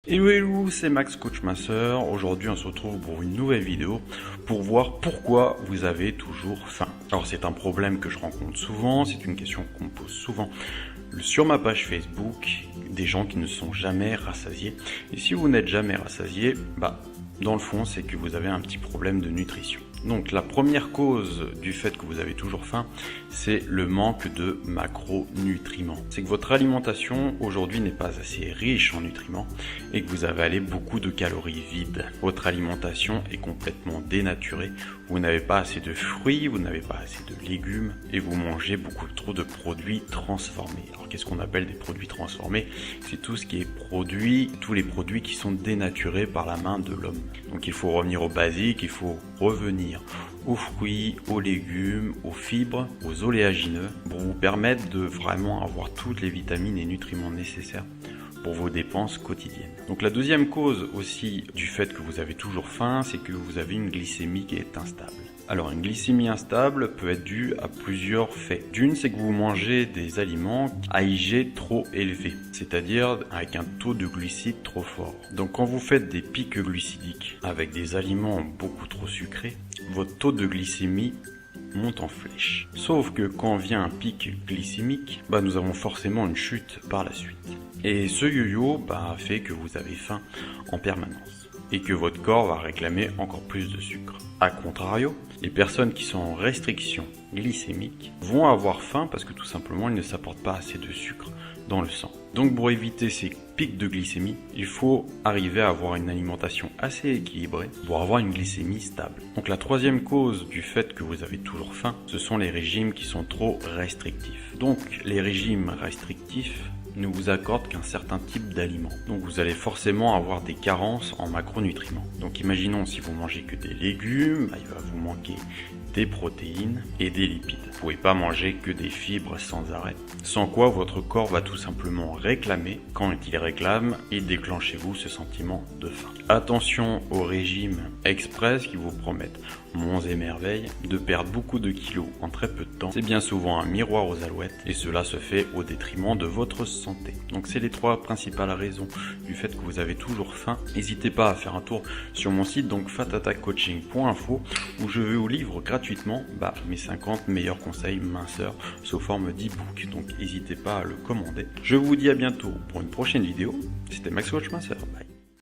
Hello hello, c'est Max Coach Masseur. Aujourd'hui on se retrouve pour une nouvelle vidéo pour voir pourquoi vous avez toujours faim. Alors c'est un problème que je rencontre souvent, c'est une question qu'on me pose souvent sur ma page Facebook, des gens qui ne sont jamais rassasiés. Et si vous n'êtes jamais rassasié, dans le fond c'est que vous avez un petit problème de nutrition. Donc la première cause du fait que vous avez toujours faim, c'est le manque de macronutriments. C'est que votre alimentation aujourd'hui n'est pas assez riche en nutriments et que vous avalez beaucoup de calories vides. Votre alimentation est complètement dénaturée, vous n'avez pas assez de fruits, vous n'avez pas assez de légumes et vous mangez beaucoup trop de produits transformés. Alors qu'est-ce qu'on appelle des produits transformés? C'est tout ce qui est produit, tous les produits qui sont dénaturés par la main de l'homme. Donc il faut revenir au basique, il faut revenir aux fruits, aux légumes, aux fibres, aux oléagineux pour vous permettre de vraiment avoir toutes les vitamines et nutriments nécessaires pour vos dépenses quotidiennes. Donc la deuxième cause aussi du fait que vous avez toujours faim, c'est que vous avez une glycémie qui est instable. Alors une glycémie instable peut être due à plusieurs faits. D'une, c'est que vous mangez des aliments à IG trop élevé, c'est-à-dire avec un taux de glucides trop fort. Donc quand vous faites des pics glucidiques avec des aliments beaucoup trop sucrés, votre taux de glycémie monte en flèche. Sauf que quand vient un pic glycémique, nous avons forcément une chute par la suite. Et ce yo-yo fait que vous avez faim en permanence et que votre corps va réclamer encore plus de sucre. A contrario, les personnes qui sont en restriction glycémique vont avoir faim parce que tout simplement ils ne s'apportent pas assez de sucre dans le sang. Donc pour éviter ces pics de glycémie, il faut arriver à avoir une alimentation assez équilibrée pour avoir une glycémie stable. Donc la troisième cause du fait que vous avez toujours faim, ce sont les régimes qui sont trop restrictifs. Donc les régimes restrictifs ne vous accordent qu'un certain type d'aliments. Donc vous allez forcément avoir des carences en macronutriments. Donc imaginons si vous mangez que des légumes, il va vous manquer des protéines et des lipides. Vous ne pouvez pas manger que des fibres sans arrêt. Sans quoi votre corps va tout simplement réclamer. Quand il réclame, il déclenche chez vous ce sentiment de faim. Attention aux régimes express qui vous promettent monts et merveilles de perdre beaucoup de kilos en très peu de temps. C'est bien souvent un miroir aux alouettes et cela se fait au détriment de votre santé. Donc c'est les trois principales raisons du fait que vous avez toujours faim. N'hésitez pas à faire un tour sur mon site donc fatattackcoaching.info où je vous livre gratuitement mes 50 meilleurs conseils minceurs sous forme d'e-book. Donc n'hésitez pas à le commander. Je vous dis à bientôt pour une prochaine vidéo. C'était Max Coach Minceur. Bye.